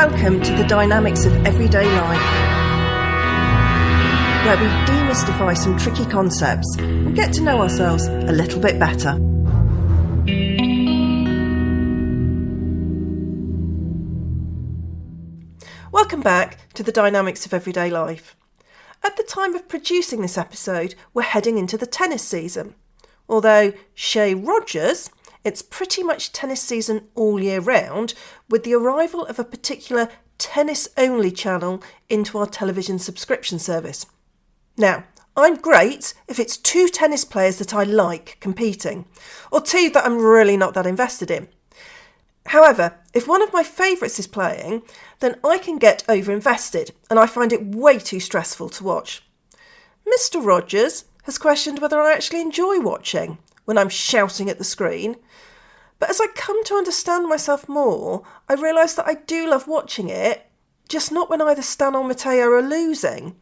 Welcome to the Dynamics of Everyday Life, where we demystify some tricky concepts and get to know ourselves a little bit better. Welcome back to the Dynamics of Everyday Life. At the time of producing this episode, we're heading into the tennis season. Although Shea Rogers, it's pretty much tennis season all year round, with the arrival of a particular tennis-only channel into our television subscription service. Now, I'm great if it's two tennis players that I like competing, or two that I'm really not that invested in. However, if one of my favourites is playing, then I can get over-invested, and I find it way too stressful to watch. Mr. Rogers has questioned whether I actually enjoy watching when I'm shouting at the screen. But as I come to understand myself more, I realise that I do love watching it, just not when either Stan or Matteo are losing.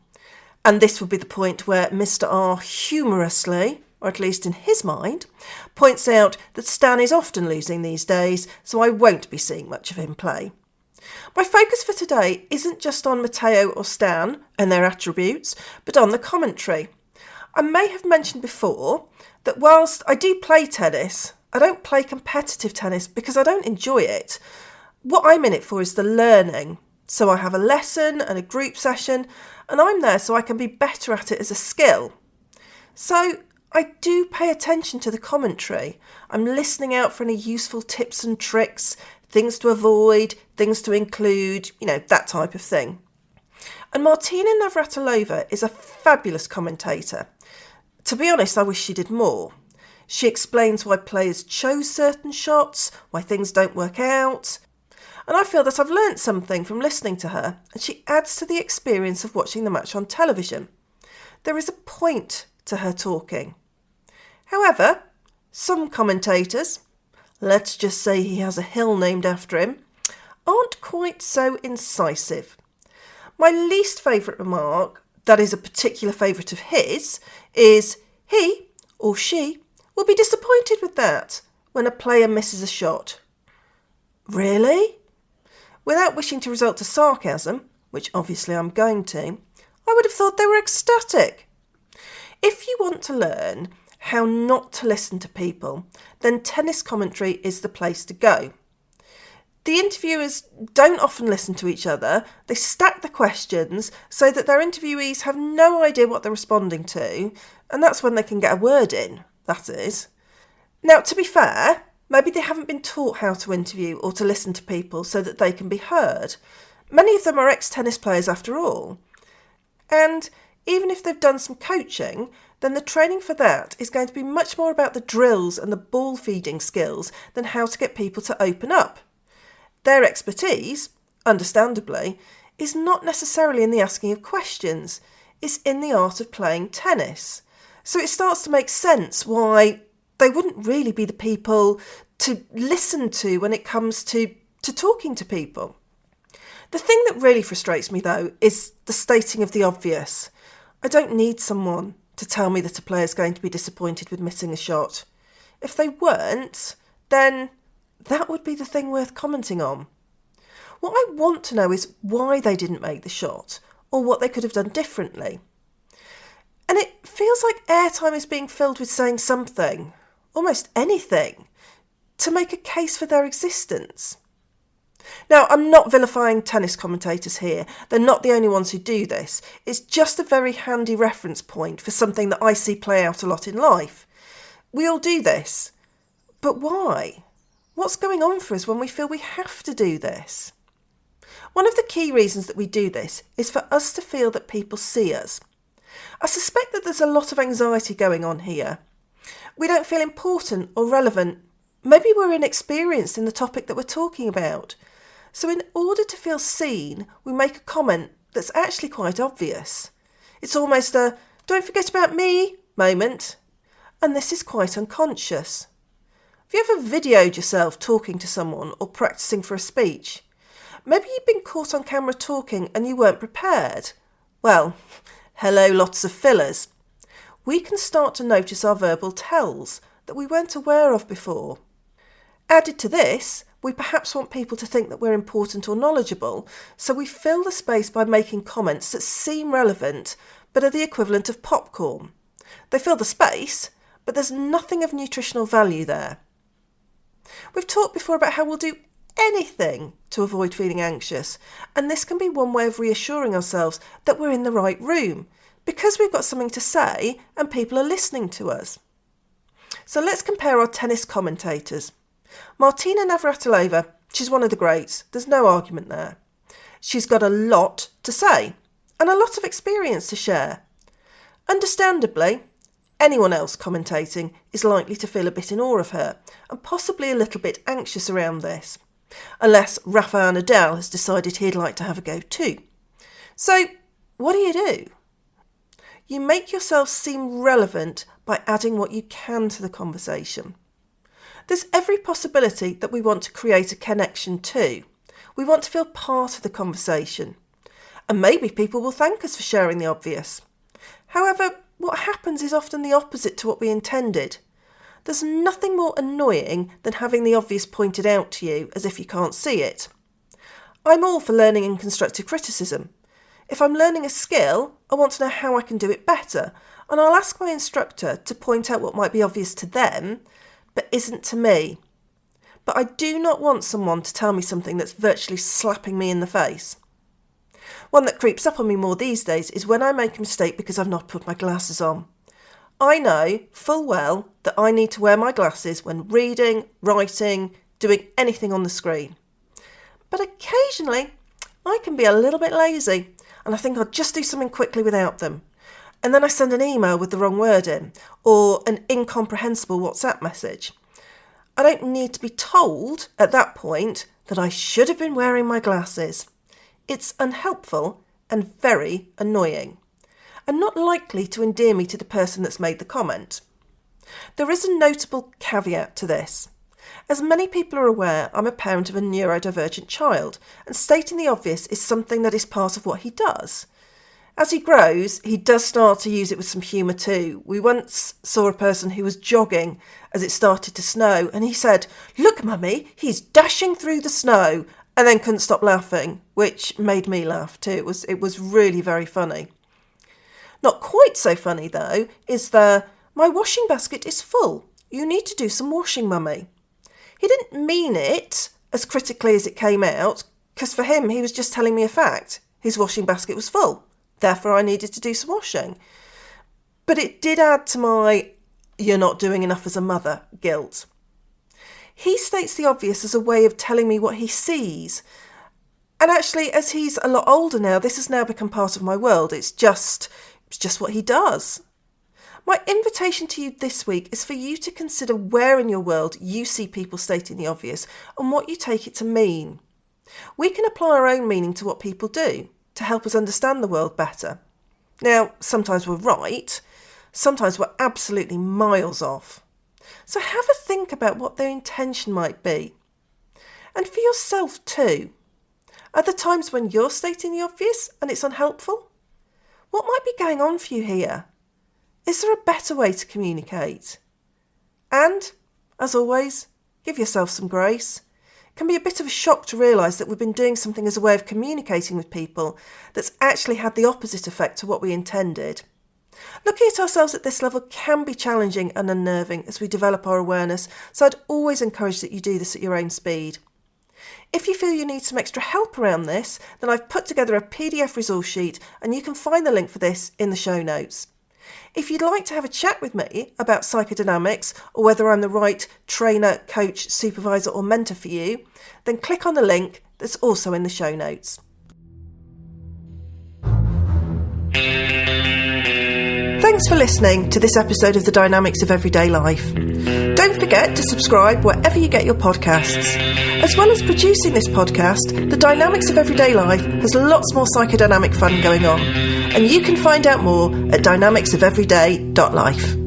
And this would be the point where Mr. R humorously, or at least in his mind, points out that Stan is often losing these days, so I won't be seeing much of him play. My focus for today isn't just on Matteo or Stan and their attributes, but on the commentary. I may have mentioned before that whilst I do play tennis, I don't play competitive tennis because I don't enjoy it. What I'm in it for is the learning. So I have a lesson and a group session, and I'm there so I can be better at it as a skill. So I do pay attention to the commentary. I'm listening out for any useful tips and tricks, things to avoid, things to include, that type of thing. And Martina Navratilova is a fabulous commentator. To be honest, I wish she did more. She explains why players chose certain shots, why things don't work out. And I feel that I've learnt something from listening to her, and she adds to the experience of watching the match on television. There is a point to her talking. However, some commentators, let's just say he has a hill named after him, aren't quite so incisive. My least favourite remark, that is a particular favourite of his, is he or she will be disappointed with that when a player misses a shot. Really? Without wishing to resort to sarcasm, which obviously I'm going to, I would have thought they were ecstatic. If you want to learn how not to listen to people, then tennis commentary is the place to go. The interviewers don't often listen to each other. They stack the questions so that their interviewees have no idea what they're responding to, and that's when they can get a word in, that is. Now, to be fair, maybe they haven't been taught how to interview or to listen to people so that they can be heard. Many of them are ex-tennis players after all. And even if they've done some coaching, then the training for that is going to be much more about the drills and the ball feeding skills than how to get people to open up. Their expertise, understandably, is not necessarily in the asking of questions, it's in the art of playing tennis. So it starts to make sense why they wouldn't really be the people to listen to when it comes to talking to people. The thing that really frustrates me, though, is the stating of the obvious. I don't need someone to tell me that a player's going to be disappointed with missing a shot. If they weren't, then that would be the thing worth commenting on. What I want to know is why they didn't make the shot, or what they could have done differently. And it feels like airtime is being filled with saying something, almost anything, to make a case for their existence. Now, I'm not vilifying tennis commentators here. They're not the only ones who do this. It's just a very handy reference point for something that I see play out a lot in life. We all do this. But why? What's going on for us when we feel we have to do this? One of the key reasons that we do this is for us to feel that people see us. I suspect that there's a lot of anxiety going on here. We don't feel important or relevant. Maybe we're inexperienced in the topic that we're talking about. So in order to feel seen, we make a comment that's actually quite obvious. It's almost a "don't forget about me" moment. And this is quite unconscious. Have you ever videoed yourself talking to someone or practicing for a speech? Maybe you've been caught on camera talking and you weren't prepared. Well, hello lots of fillers. We can start to notice our verbal tells that we weren't aware of before. Added to this, we perhaps want people to think that we're important or knowledgeable, so we fill the space by making comments that seem relevant but are the equivalent of popcorn. They fill the space, but there's nothing of nutritional value there. We've talked before about how we'll do anything to avoid feeling anxious, and this can be one way of reassuring ourselves that we're in the right room, because we've got something to say and people are listening to us. So let's compare our tennis commentators. Martina Navratilova, she's one of the greats, there's no argument there. She's got a lot to say and a lot of experience to share. Understandably, anyone else commentating is likely to feel a bit in awe of her and possibly a little bit anxious around this, unless Rafael Nadal has decided he'd like to have a go too. So, what do? You make yourself seem relevant by adding what you can to the conversation. There's every possibility that we want to create a connection too. We want to feel part of the conversation. And maybe people will thank us for sharing the obvious. However, what happens is often the opposite to what we intended. There's nothing more annoying than having the obvious pointed out to you as if you can't see it. I'm all for learning in constructive criticism. If I'm learning a skill, I want to know how I can do it better, and I'll ask my instructor to point out what might be obvious to them, but isn't to me. But I do not want someone to tell me something that's virtually slapping me in the face. One that creeps up on me more these days is when I make a mistake because I've not put my glasses on. I know full well that I need to wear my glasses when reading, writing, doing anything on the screen. But occasionally I can be a little bit lazy and I think I'll just do something quickly without them. And then I send an email with the wrong word in, or an incomprehensible WhatsApp message. I don't need to be told at that point that I should have been wearing my glasses. It's unhelpful and very annoying, and not likely to endear me to the person that's made the comment. There is a notable caveat to this. As many people are aware, I'm a parent of a neurodivergent child, and stating the obvious is something that is part of what he does. As he grows, he does start to use it with some humour too. We once saw a person who was jogging as it started to snow, and he said, "Look, Mummy, he's dashing through the snow," and then couldn't stop laughing, which made me laugh too. It was really very funny. Not quite so funny though is "My washing basket is full. You need to do some washing, Mummy." He didn't mean it as critically as it came out, because for him he was just telling me a fact. His washing basket was full. Therefore I needed to do some washing. But it did add to my "you're not doing enough as a mother" guilt. He states the obvious as a way of telling me what he sees. And actually, as he's a lot older now, this has now become part of my world. It's just what he does. My invitation to you this week is for you to consider where in your world you see people stating the obvious and what you take it to mean. We can apply our own meaning to what people do to help us understand the world better. Now, sometimes we're right, sometimes we're absolutely miles off. So have a think about what their intention might be. And for yourself too. Are there times when you're stating the obvious and it's unhelpful? What might be going on for you here? Is there a better way to communicate? And, as always, give yourself some grace. It can be a bit of a shock to realise that we've been doing something as a way of communicating with people that's actually had the opposite effect to what we intended. Looking at ourselves at this level can be challenging and unnerving as we develop our awareness, so I'd always encourage that you do this at your own speed. If you feel you need some extra help around this, then I've put together a PDF resource sheet and you can find the link for this in the show notes. If you'd like to have a chat with me about psychodynamics or whether I'm the right trainer, coach, supervisor or mentor for you, then click on the link that's also in the show notes. Thanks for listening to this episode of The Dynamics of Everyday Life. Don't forget to subscribe wherever you get your podcasts. As well as producing this podcast, The Dynamics of Everyday Life has lots more psychodynamic fun going on, and you can find out more at dynamicsofeveryday.life.